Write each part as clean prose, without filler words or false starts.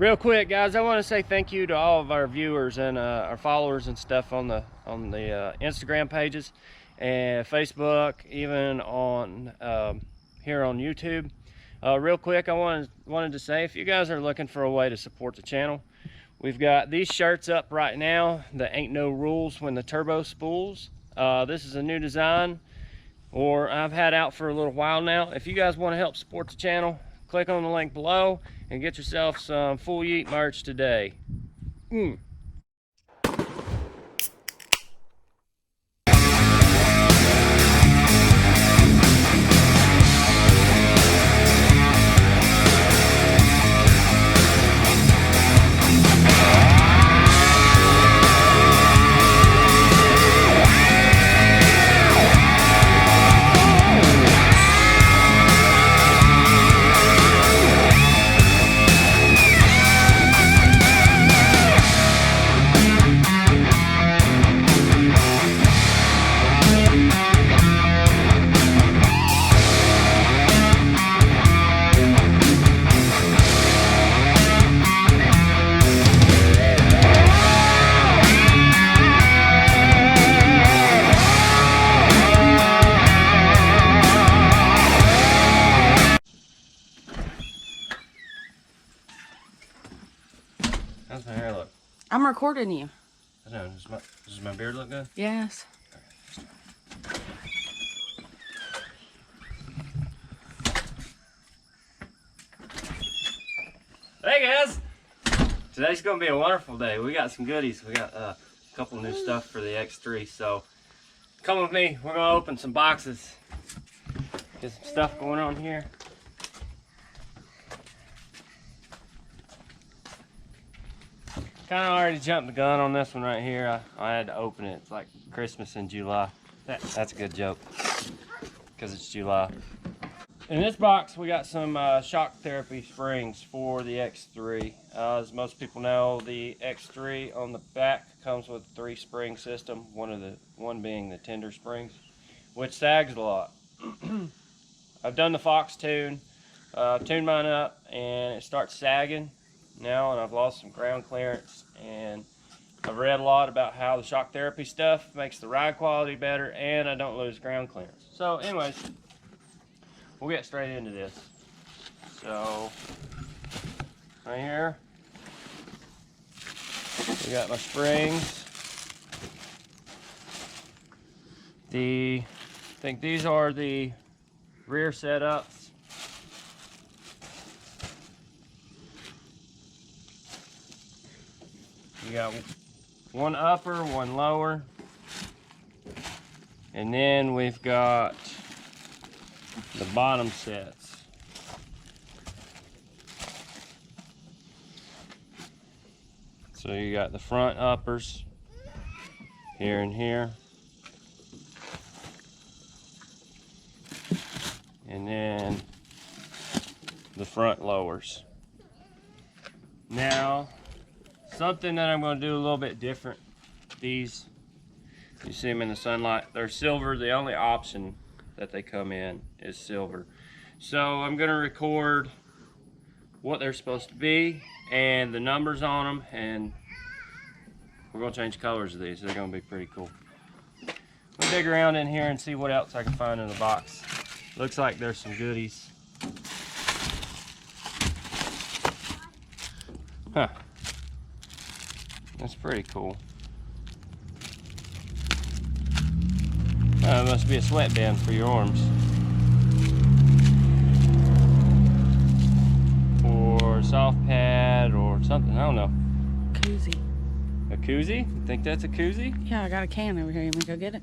Real quick, guys, I want to say thank you to all of our viewers and our followers and stuff on the Instagram pages and Facebook, even on here on YouTube. Real quick, I wanted to say, if you guys are looking for a way to support the channel, we've got these shirts up right now. The Ain't No Rules When the Turbo Spools. This is a new design, or I've had out for a little while now. If you guys want to help support the channel, click on the link below and get yourself some Full Yeet merch today. How's my hair look? I'm recording you. I know. Does my beard look good? Yes. Hey guys! Today's gonna be a wonderful day. We got some goodies. We got a couple new stuff for the X3. So come with me. We're gonna open some boxes. Get some stuff going on here. Kind of already jumped the gun on this one right here. I had to open it. It's like Christmas in July. That's a good joke, because it's July. In this box, we got some shock therapy springs for the X3. As most people know, the X3 on the back comes with a 3-spring system. One being the tender springs, which sags a lot. I've done the Fox tune, tuned mine up, and it starts sagging now, and I've lost some ground clearance, and I've read a lot about how the shock therapy stuff makes the ride quality better, and I don't lose ground clearance. So anyways, we'll get straight into this. So right here we got my springs. I think these are the rear setups. You got one upper, one lower, and then we've got the bottom sets. So you got the front uppers here and here, and then the front lowers. Now, something that I'm going to do a little bit different. These, you see them in the sunlight, they're silver. The only option that they come in is silver. So I'm going to record what they're supposed to be and the numbers on them, and we're going to change colors of these. They're going to be pretty cool. We'll dig around in here and see what else I can find in the box. Looks like there's some goodies. Huh. That's pretty cool. It must be a sweatband for your arms. Or a soft pad or something, I don't know. Koozie. A koozie? You think that's a koozie? Yeah, I got a can over here. You want to go get it?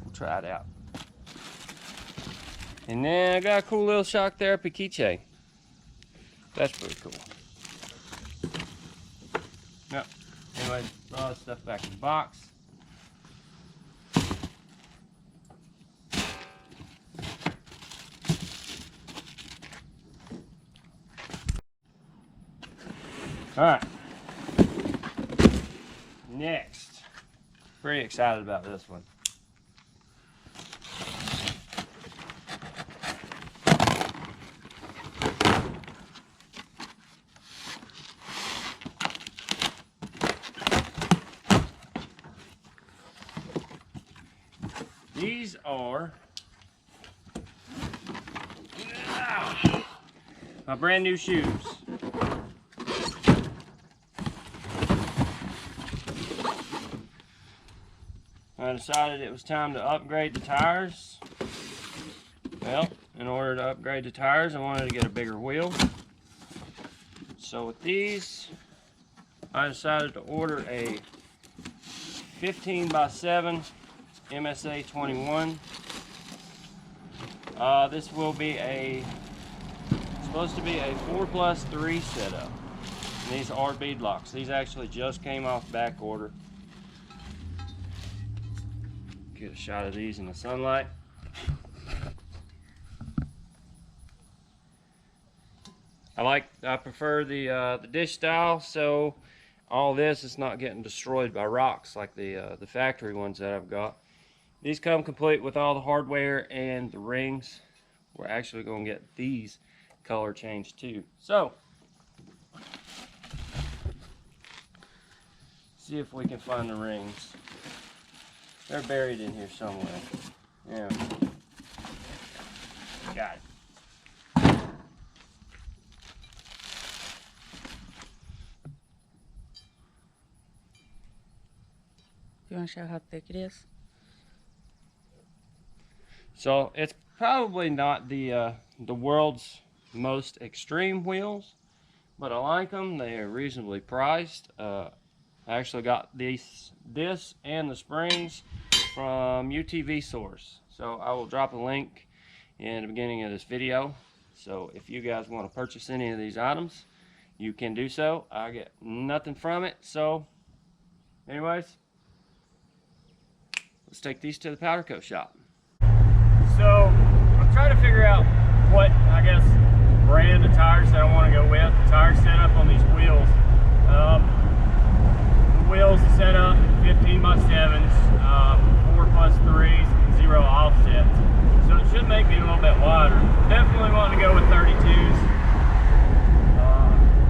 We'll try it out. And then I got a cool little shock therapy keychain. That's pretty cool. Yep. Anyway, put all this stuff back in the box. All right. Next. Pretty excited about this one. these are my brand new shoes. I decided it was time to upgrade the tires. Well, in order to upgrade the tires, I wanted to get a bigger wheel. So with these, I decided to order a 15x7 MSA 21. This will be supposed to be a 4+3 setup. And these are bead locks. These actually just came off back order. Get a shot of these in the sunlight. I prefer the dish style, so all this is not getting destroyed by rocks like the factory ones that I've got. These come complete with all the hardware and the rings. We're actually going to get these color changed too. So, see if we can find the rings. They're buried in here somewhere. Yeah. Got it. You want to show how thick it is? So it's probably not the world's most extreme wheels, but I like them. They are reasonably priced. I actually got this and the springs from UTV Source. So I will drop a link in the beginning of this video. So if you guys want to purchase any of these items, you can do so. I get nothing from it. So anyways, let's take these to the powder coat shop. So I'm trying to figure out what, I guess, brand of tires that I want to go with. The tire setup on these wheels. The wheels are set up 15x7s, 4+3s, and 0 offsets. So it should make me a little bit wider. Definitely wanting to go with 32s.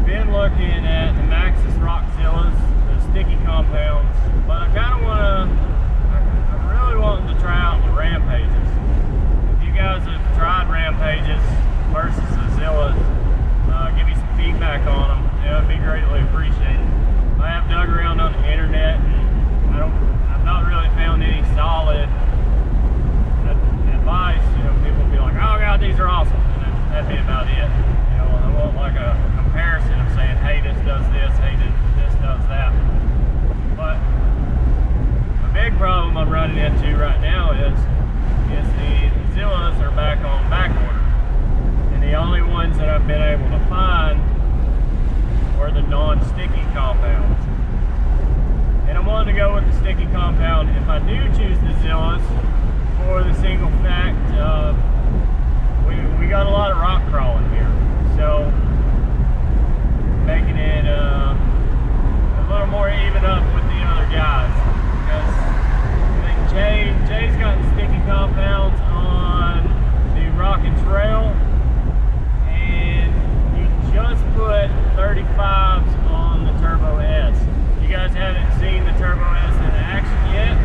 Been looking at the Maxxis Rockzillas, the sticky compounds, but I kind of want to. Wanting to try out the Rampages. If you guys have tried Rampages versus the Zillas, give me some feedback on them. It would be greatly appreciated. I have dug around on the internet and I've not really found any solid advice. You know, people will be like, oh god, these are awesome, and that'd be about it. You know, I want like a comparison of saying, hey, this does this, hey, this does that. But big problem I'm running into right now is the Zillas are back on back order, and the only ones that I've been able to find were the non-sticky compounds. And I'm wanting to go with the sticky compound if I do choose the Zillas for the single fact of we got a lot of rock crawling here, so making it a little more even up with the other guys. Jay's got the sticky compounds on the Rock and Trail, and he just put 35s on the Turbo S. If you guys haven't seen the Turbo S in action yet,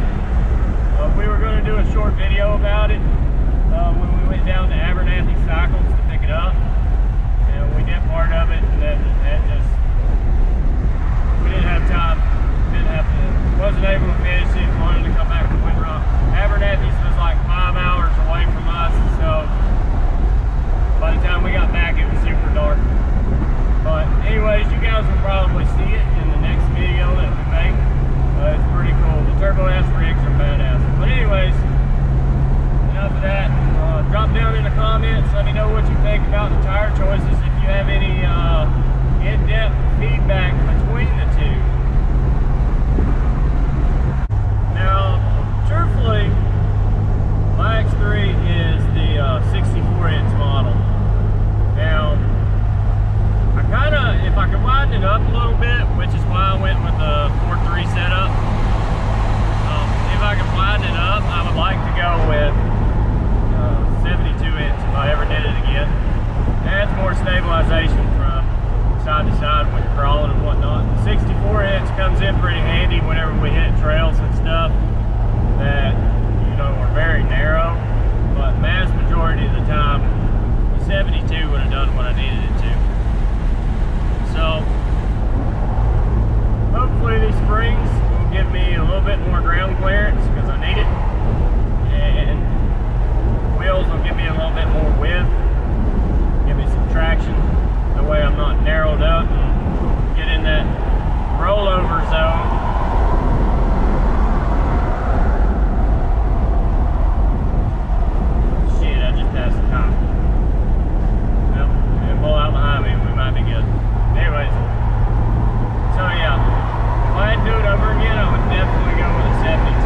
we were going to do a short video about it when we went down to Abernathy Cycles to pick it up, and we did part of it, and that just, we didn't have time. Wasn't able to finish it, wanted to come back to Windrock. Abernathy's was like 5 hours away from us, so by the time we got back it was super dark. But anyways, you guys will probably see it in the next video that we make. It's pretty cool. The Turbo S rigs are badass. But anyways, enough of that. Drop down in the comments, let me know what you think about the tire choices, if you have any in-depth feedback between the two. Now, truthfully, my X3 is the 64-inch model. Now, I kind of, if I could widen it up a little bit, which is why I went with the 4.3 setup, if I could widen it up, I would like to go with 72-inch if I ever did it again. It adds more stabilization from side to side when you're crawling and whatnot. The 64-inch comes in pretty handy whenever we hit trails and stuff that, you know, are were very narrow, but mass majority of the time, the 72 would have done what I needed it to. So, hopefully these springs will give me a little bit more ground clearance because I need it. And wheels will give me a little bit more width, give me some traction. That way I'm not narrowed up and get in that rollover zone. Shit, I just passed the top. Well, and pull out behind me, we might be good. Anyways, so yeah, if I had to do it over again, I would definitely go with a 72.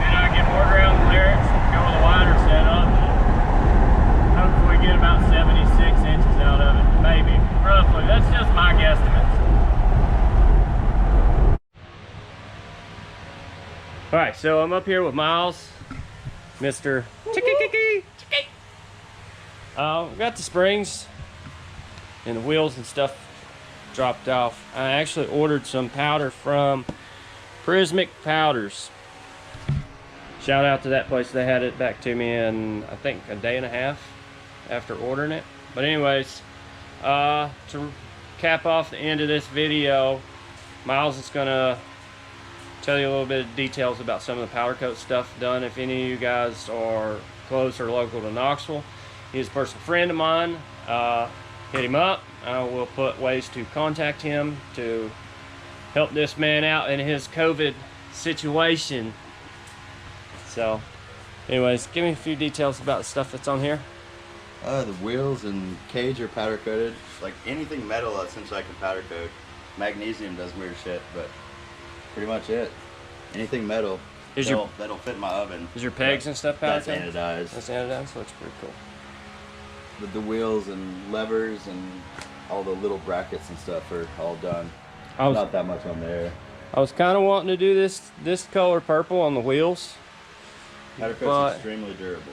Then I get more ground clearance, go with a wider setup, and hopefully get about 76 inches out of it, maybe, roughly. That's just my guesstimate. All right, so I'm up here with Miles, Mr. Chicky. Got the springs and the wheels and stuff dropped off. I actually ordered some powder from Prismic Powders. Shout out to that place. They had it back to me in, I think, a day and a half after ordering it. But anyways, to cap off the end of this video, Miles is gonna tell you a little bit of details about some of the powder coat stuff done. If any of you guys are close or local to Knoxville, he's a personal friend of mine. Hit him up. I will put ways to contact him to help this man out in his COVID situation. So, anyways, give me a few details about the stuff that's on here. The wheels and cage are powder coated. Like anything metal, essentially I can powder coat. Magnesium does weird shit, but pretty much it. Anything metal that'll fit in my oven. Is your pegs and stuff powder coated? That's anodized. That's anodized, so it's pretty cool. The wheels and levers and all the little brackets and stuff are all done. Not that much on there. I was kind of wanting to do this color purple on the wheels. Powder coat's extremely durable.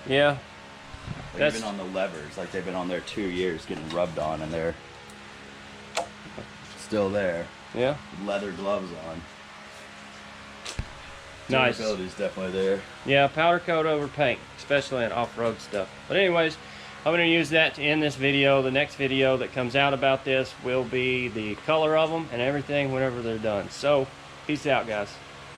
Yeah. Like even on the levers, like they've been on there 2 years getting rubbed on and they're still there. Yeah. With leather gloves on. Nice. Durability's definitely there. Yeah, powder coat over paint, especially in off-road stuff. But anyways, I'm going to use that to end this video. The next video that comes out about this will be the color of them and everything whenever they're done. So, peace out, guys.